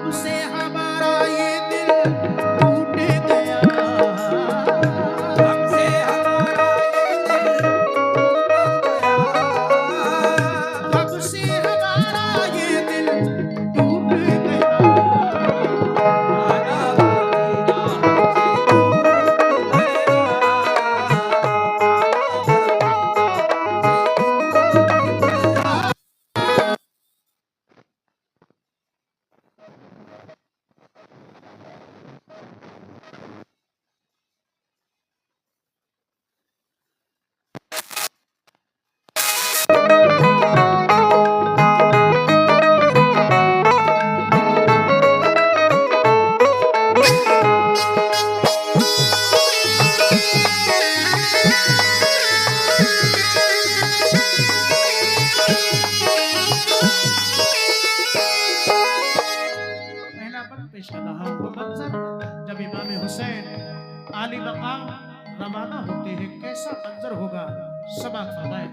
कब से हमारा ये दिल टूट गया, कब से हमारा ये दिल टूट गया, कब से हमारा ये दिल टूट गया। आना मदीना हमसे दूर गया। पहला पद पेश कर रहा हूं। वो मंजर जब इमाम हुसैन आली मकाम रवाना होते हैं, कैसा मंजर होगा समाअत फरमाएं।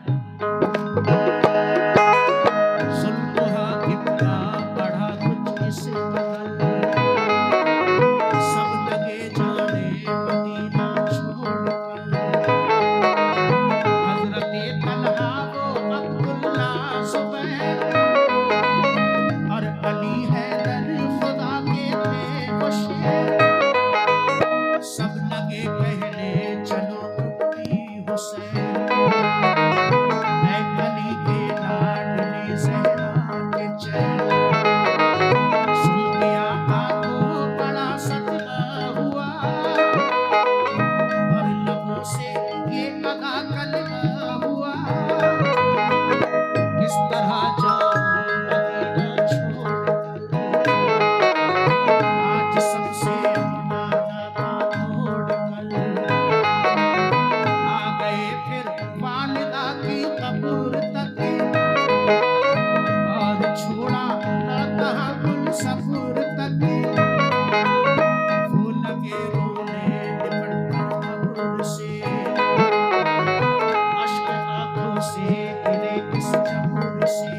सुल्तान कितना बढ़ा कुछ इस कदर, सब लगे जाने मदीना छोड़कर। हजरते तलहा वो अब्दुल्ला जुबैर और अली हैदर खुदा के थे वो शेर। सब लगे कहने चलो उम्मी हुसैन, ऐ अली के लाडले ज़हरा के चैन। सुन लिया आंखों बड़ा सदमा हुआ, और लबों से ये अदा कलमा हुआ। किस तरह जाऊं मदीना छोड़कर, आज सबसे अपना नाता तोड़कर। आ गए फिर वालिदा की कब्र तक, और छोड़ा न तहम्मुल सब्र तक। वो लगे रोने लिपट कर कब्र से, अश्क आंखों से गिरे इस जबूर से।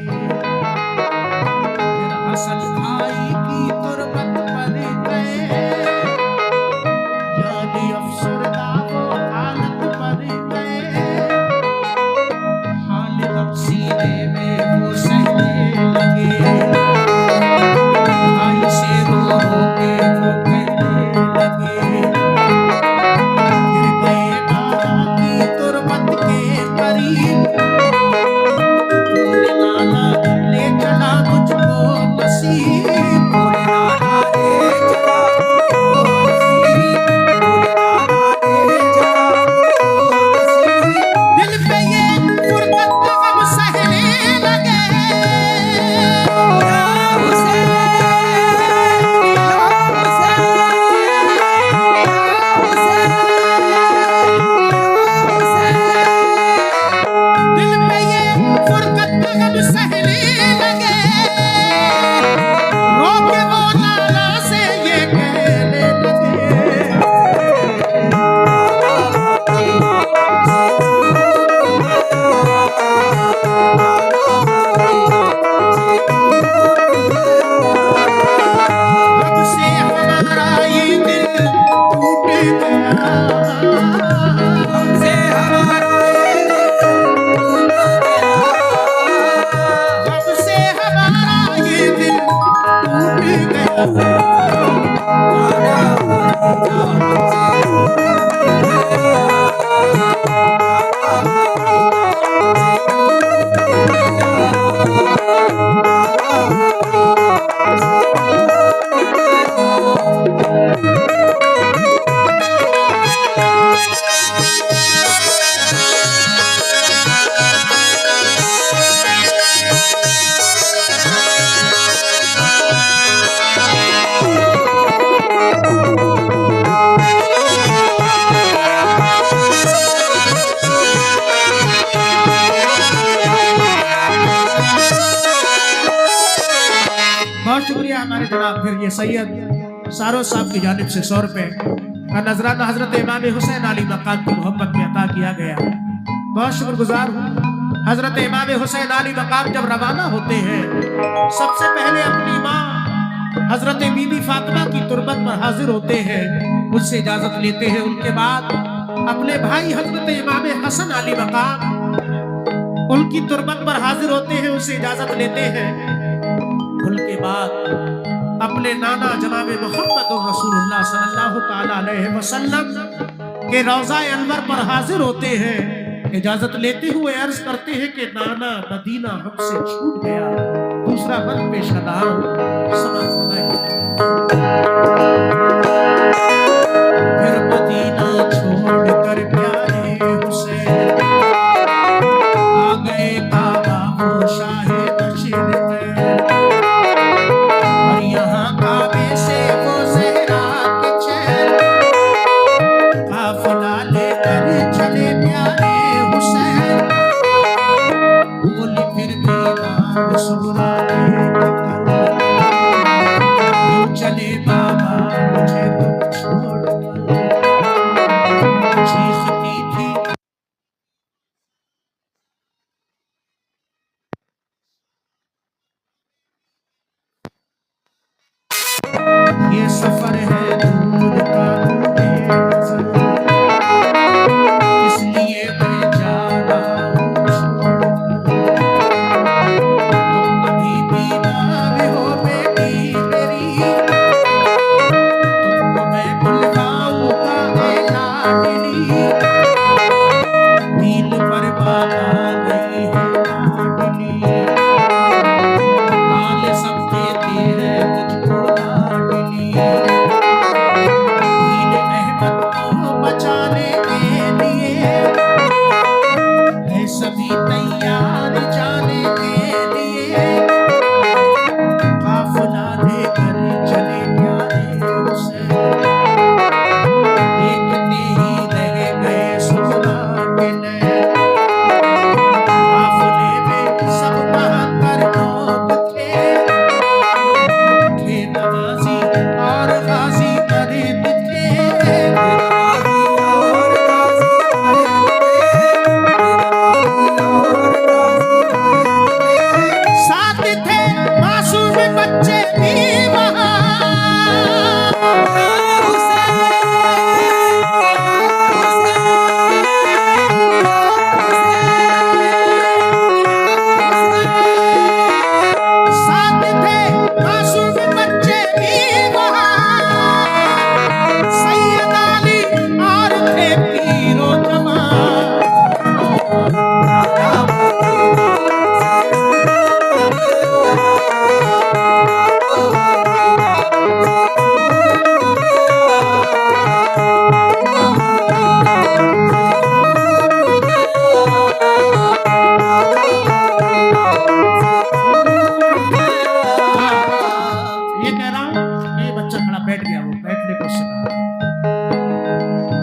फिर हसन भाई की तुरबत पर गए, यानी अफसरदा वो हालत पर गए। हाल अब सीने में वो सहने लगे, भाई से रो रो के वो कहने लगे। फिर गए नाना की तुरबत के करीब, बोले नाना ले चला मुझको नसीब। बोले नाना ले चला ओ नसीब, बोले नाना ले चला ओ नसीब। दिल पे ये फुरकत अब सहने लगे, या हुसैन, या हुसैन, या हुसैन, या हुसैन। दिल पे ये फुरकत अब सहने लगे। रो के वो नाना से ये कहने लगे, कब से हमारा ये दिल टूट गया, हमसे हमारा ये दिल टूट गया। कब से हमारा ये दिल टूट गया। बहुत शुक्रिया हमारे जनाब फिर ये सैयद सारो साहब की जानिब से 100 रुपए का नजराना हजरत इमाम हुसैन अली मकाम की मोहब्बत में अता किया गया। बहुत शुक्रगुजार हूँ। हजरत इमाम हुसैन अली मकाम जब रवाना होते हैं, सबसे पहले अपनी माँ हजरत बीबी फातिमा की तुरबत पर हाजिर होते हैं, उससे इजाजत लेते हैं। उनके बाद अपने भाई हजरत इमाम हसन अली मकाम उनकी तुरबत पर हाजिर होते हैं, उससे इजाजत लेते हैं। उनके बाद अपने नाना जनाब मोहम्मद रसूलुल्लाह सल्लल्लाहु ताला अलैहि वसल्लम के रोज़ा अनवर पर हाजिर होते हैं। इजाजत लेते हुए अर्ज करते हैं कि नाना मदीना हमसे छूट गया, दूसरा मन पेश कदम समझ फिर मदीना छोड़कर प्यारे हुसैन आ गए काबा वो शाहे मशरिक़ और यहाँ काबे से वो ज़हरा के चैन काफिला लेकर चले प्यारे हुसैन। बोली फिर भी बात सुगरा चले बाबा मुझे तुम छोड़ चीखती थी। ये सफर है दूर का इसलिए मैं जा रहा हूँ छोड़कर। तुम अभी बीमार हो बेटी मेरी, तुमको मैं बुलवाऊंगा ए लाडली। दिल पर बाबा गई है लाडली, काल सब देते हैं तुझको लाडली। दीन अहमद को बचाने के लिए है सभी तैयार जाने के लिए। काफिला लेकर चले प्यारे हुसैन, देखते ही रह गए सुगरा के नैन। काफिले में सब 72 लोग थे नवाजी और गाजी मर्द थे। साथ थे मासूम बच्चे भी वहाँ। साथ थे मासूम बच्चे भी वहाँ। सैयद अली और थे पीरो जवान। ये कह रहा हूँ, ये बच्चा खड़ा बैठ गया, वो बैठने को उससे कहा।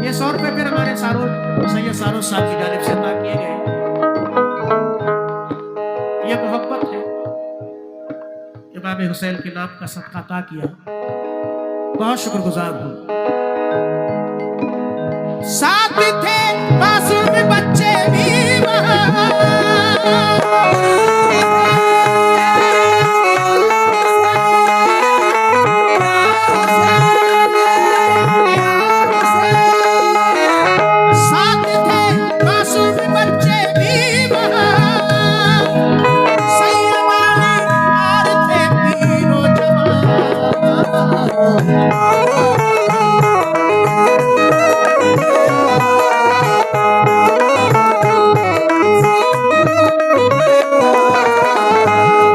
ये 100 रुपए फिर हमारे सैयद सारो साहब की जानिब से अता किए गए। ये मोहब्बत है, इमाम हुसैन के नाम का सदका अता किया, बहुत शुक्रगुजार हूँ। साथ थे मासूम बच्चे भी वहाँ। साथ थे मासूम बच्चे भी वहाँ। सैयद अली और थे पीरो जवान।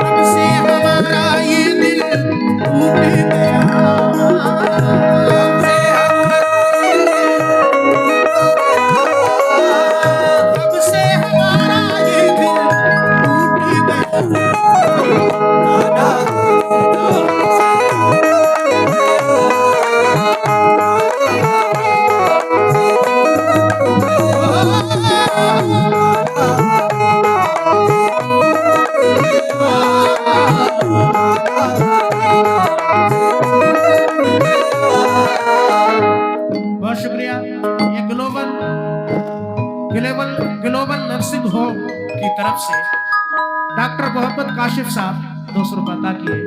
रब से हमारा ये दिल टूट गया। रब से हमारा ये दिल टूट बहुत शुक्रिया। ये ग्लोबल नर्सिंग होम की तरफ से डॉक्टर मोहम्मद काशिफ साहब 200 रुपये अदा किए।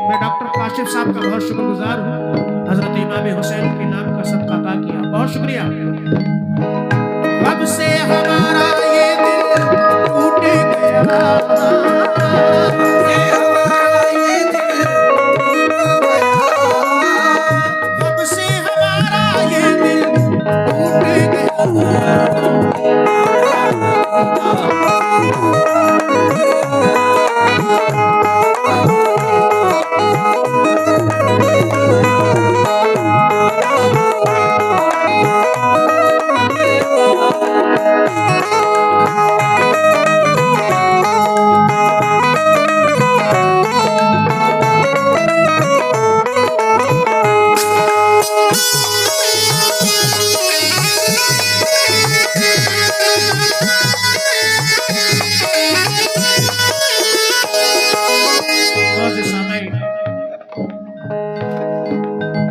मैं डॉक्टर काशिफ साहब का बहुत शुक्रगुजार हूँ। हजरत इमाम हुसैन के नाम का सदका अता किया, बहुत शुक्रिया। अब से हमारा ये दिल टूट गया, ये हमारा ये दिल टूट गया, अब से हमारा ये दिल टूट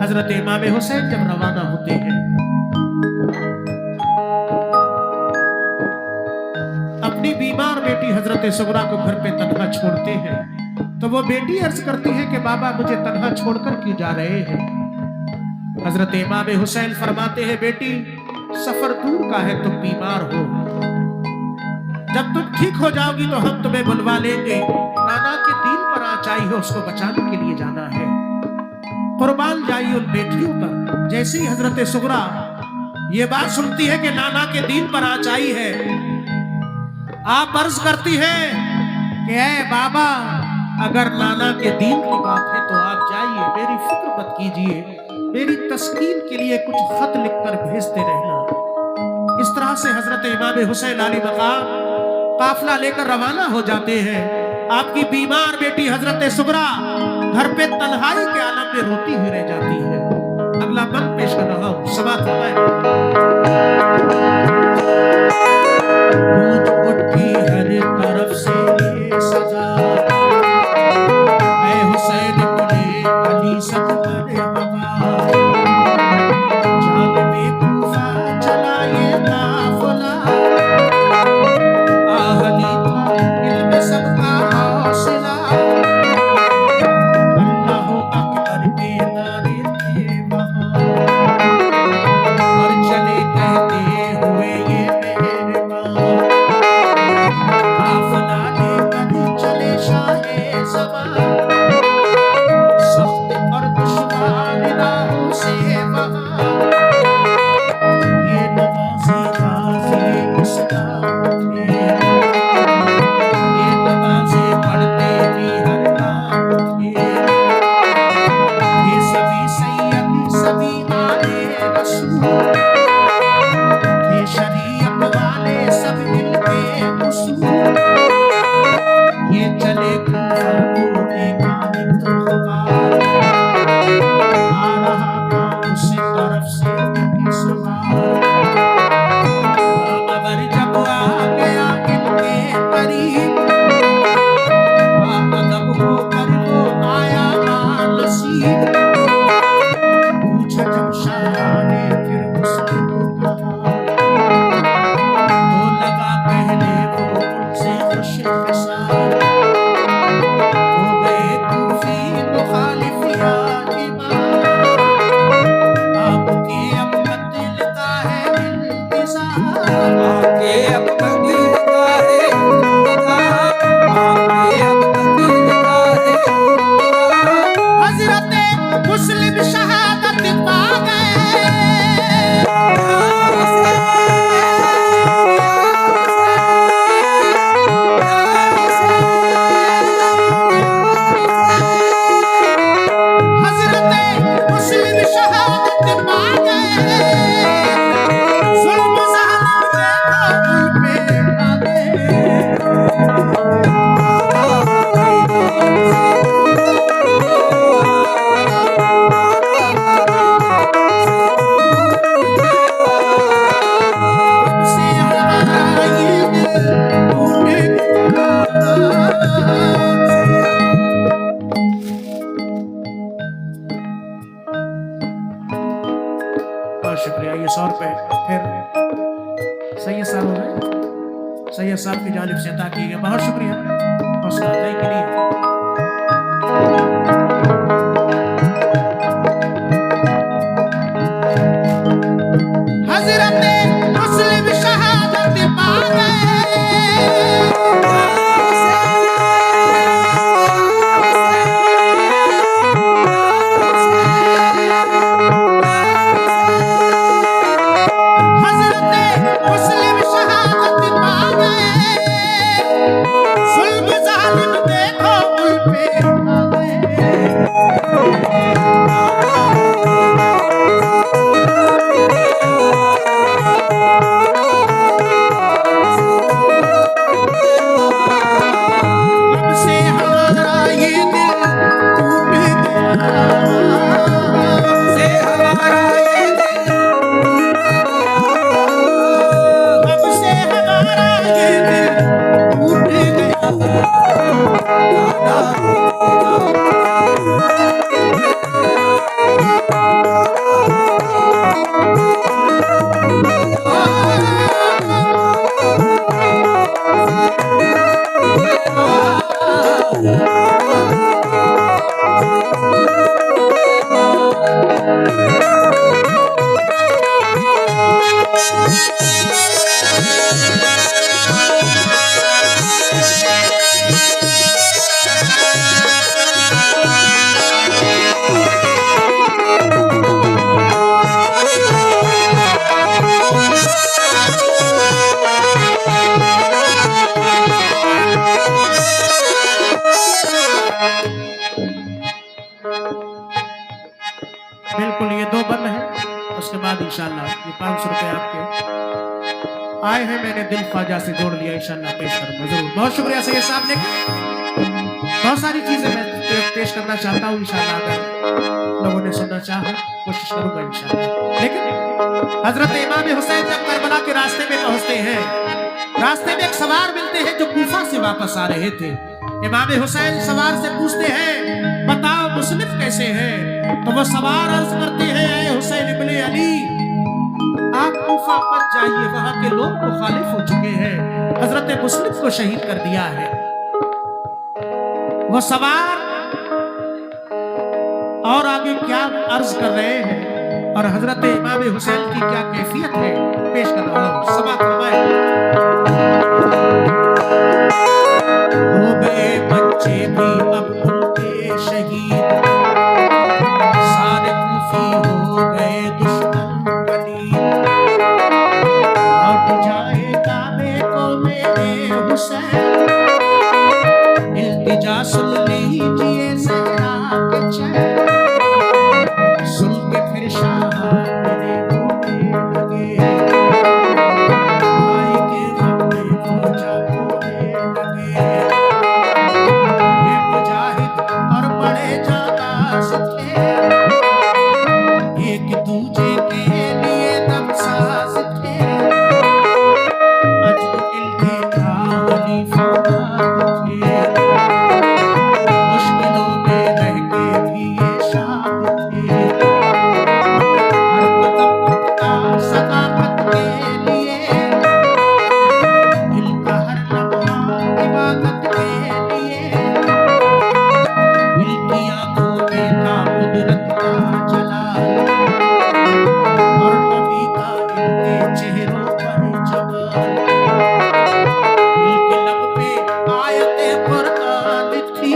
हजरत इमाम हुसैन जब रवाना होते हैं, अपनी बीमार बेटी हजरत सुगरा को घर पे तन्हा छोड़ते हैं, तो वो बेटी अर्ज करती है कि बाबा मुझे तन्हा छोड़कर क्यों जा रहे हैं। हजरत इमाम हुसैन फरमाते हैं, बेटी सफर दूर का है, तुम बीमार हो, जब तुम ठीक हो जाओगी तो हम तुम्हें बुलवा लेंगे। नाना के दीन पर आ चाहिए, उसको बचाने के लिए जाना है, कुर्बान जाइए उन बेटियों पर। जैसे ही हजरत सुगरा ये बात सुनती है कि नाना के दीन पर आ चाहिए है, आप अर्ज करती है कि ऐ बाबा अगर नाना के दीन की बात है तो आप जाइए, मेरी फिक्र मत कीजिए, मेरी तस्कीन के लिए कुछ खत लिखकर भेजते रहना। इस तरह से हजरत इमाम हुसैन अली मकाम काफिला लेकर रवाना हो जाते हैं। आपकी बीमार बेटी हजरत सुगरा घर पे तन्हाई के आलम में रोती हुई रह जाती है। अगला बंद पेश कर रहा हूं, समाप्त होता है। गूंज उठी हर तरफ से ये सजा, ऐ हुसैन बोले अली सब मरहबा, जान में कूफा चला ये काफिला, आहली था दिल में सबका हौसला, अल्लाहु अकबर के नारे थे वहां, और चले कहते हुए ये मेहरबान, काफिला लेकर चले शाहे ज़मां, सख्त और दुश्वार राहों से वहां, ये नवाज़ी गाज़ी इस्लाम थे, ये नमाज़ें पढ़ते भी हर नाम थे, ये सभी सैयद सभी आले रसूल, ये शरीयत वाले सब मिलके उसूल, ये चले कूफा को देखा इंतज़ार, आ रहा था उस तरफ से इस बार, अमर जब आ गया इनके करीब, अदब होकर वो आया नसीब, पूछा जब शाह ने फिर उसको कहा, तो लगा पहले वो उनसे खुश फिसार, हो गए कूफी मुखालिफ या इमाम, आपके अब दिल का है इंतज़ार, आपके अब दिल का है इंतज़ार, आपके अब दिल का है इंतज़ार, हजरत मुस्लिम शहादत पा गए, हजरत मुस्लिम शहादत पा गए, जुल्म ज़ालिम देखो उन पे आ गए। से हमारा ये दिल टूट गया। बहुत शुक्रिया। ये 100 रुपए फिर सैयद साहब हो गए, सैयद साहब की जानिब से अता किए गए, बहुत शुक्रिया हौसला अफजाई के लिए। बिल्कुल ये 2 बंद है, उसके बाद इंशाल्लाह ये 500 रुपए आपके आए हैं, मैंने दिल ख्वाजा से जोड़ लिया, इंशाल्लाह पेश करूंगा जरूर। बहुत शुक्रिया सैयद साहब ने, बहुत सारी चीजें मैं पेश करना चाहता हूँ इंशाल्लाह, अगर लोगों ने सुनना चाहा कोशिश करूंगा इंशाल्लाह। लेकिन हजरत इमाम हुसैन जब करबला के रास्ते में पहुंचते हैं, रास्ते में एक सवार मिलते हैं जो कूफा से वापस आ रहे थे। इमाम हुसैन सवार से पूछते हैं बताओ मुस्लिम कैसे हैं, तो वो सवार अर्ज करते हैं ऐ हुसैन इब्ने अली आप कूफा मत जाइए, वहां के लोग मुखालिफ हो चुके हैं, हजरत मुस्लिम को शहीद कर दिया है। वो सवार और आगे क्या अर्ज कर रहे हैं और हजरत इमाम हुसैन की क्या कैफियत है, पेश कर रहा हूं, समाअत फरमाएं। हो गए बच्चे भी अब उनके शहीद, सारे कूफी हो गए दुश्मन पलीद, लौट जाए काबे को मेरे हुसैन, इल्तिजा सुन लीजिए ज़हरा के चैन, सुन के फिर शाह मेरे रोने लगे, भाई के गम में वो जागने लगे। ये मुजाहिद और बड़े जाबाज थे, एक दूजे के लिए दमसाज थे, अजब दिल के खलीफा थे, मुश्किलों में रह के भी ये शाद थे, हर कदम उठता सदाकत के लिए, दिल का हर लम्हा इबादत के लिए, दिल की आंखों में था कुदरत का जलाल, और नबी का इनके चेहरों पर जमाल, दिल के लब पे आयते कुरान थी,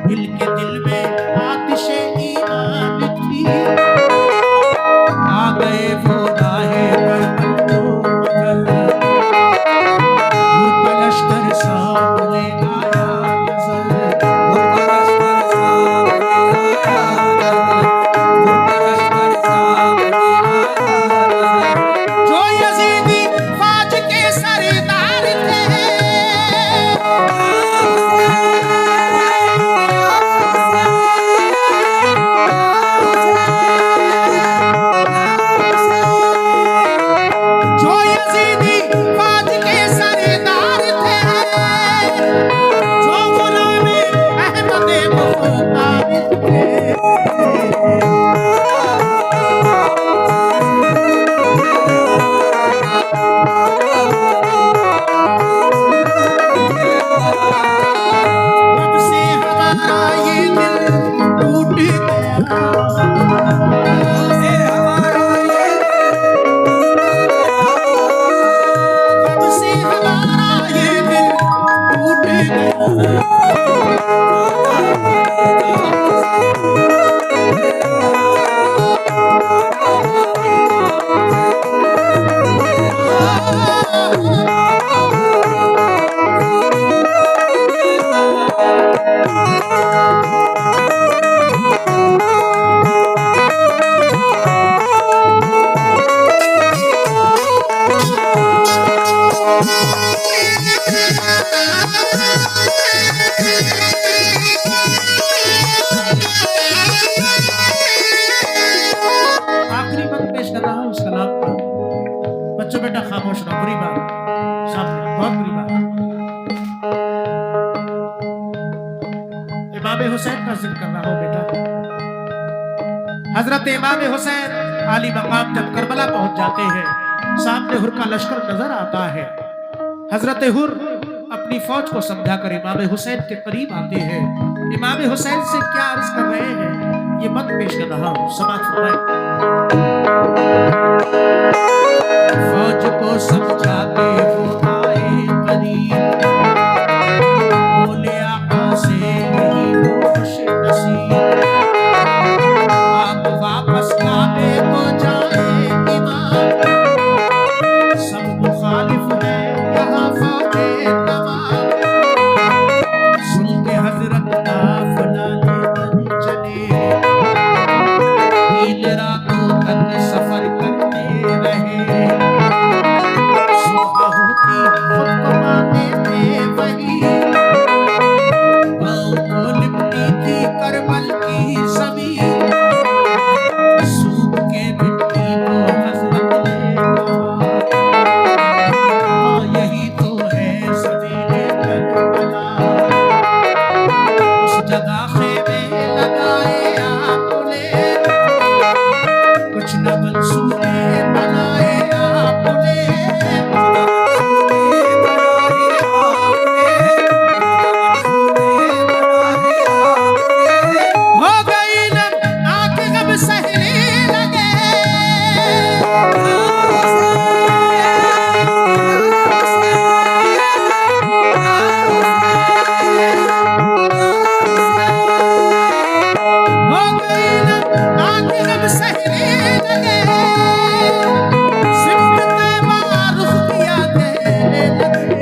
दिल के दिल में आतिशे ईमान थी, आ गए वो राहे करबला मगर, दूर का लश्कर सामने आया नजर, जो यजीदी फौज के सरदार थे, जो यजीदी फौज के सरदार थे, जो गुलामे अहमद मुख्तार थे, रब से हमारा ये दिल टूट गया, रब से हमारा ये दिल टूट आखिरी बात पेश कर रहा हूं उस कलाम का। बच्चों बेटा खामोश रहो, बुरी बात सामने, बहुत बुरी बात। इमाम हुसैन का जिक्र कर रहा हूं बेटा। हजरत इमाम हुसैन आली मकाम जब करबला पहुंच जाते हैं, सामने हुर का लश्कर नजर आता है। हजरत हुर अपनी फौज को समझाकर इमाम हुसैन के करीब आते हैं। इमाम हुसैन से क्या अर्ज कर रहे हैं, ये मत पेश कर रहा हूं, समाअत फरमाएं। फौज को समझाते वो आए करीब, बोले आका से नहीं वो खुश नसीब, आप वापस काबे को जाए इमाम, सब मुखालिफ है यहाँ फौजे तमाम, सुन के हजरत काफिला लेकर चले, लगाए आपने, कुछ न मंसूबे बनाए आपने, हो गई ना आंख गम सहने लगे, हो गई ना आंख गम सहने लगे, सिमरते मारूफ किया देने लगे।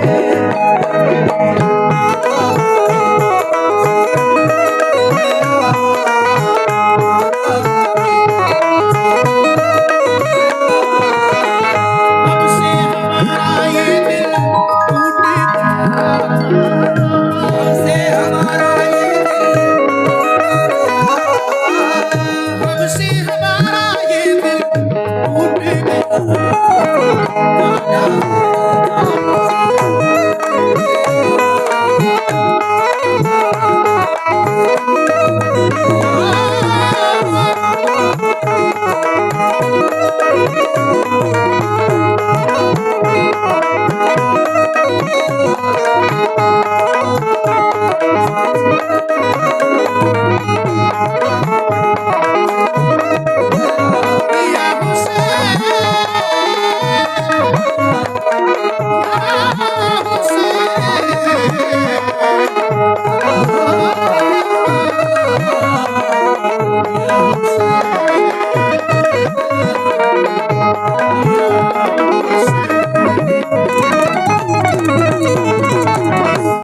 अब से हमारा ये दिल टूट गया, अब से हमारा ये दिल टूट गया।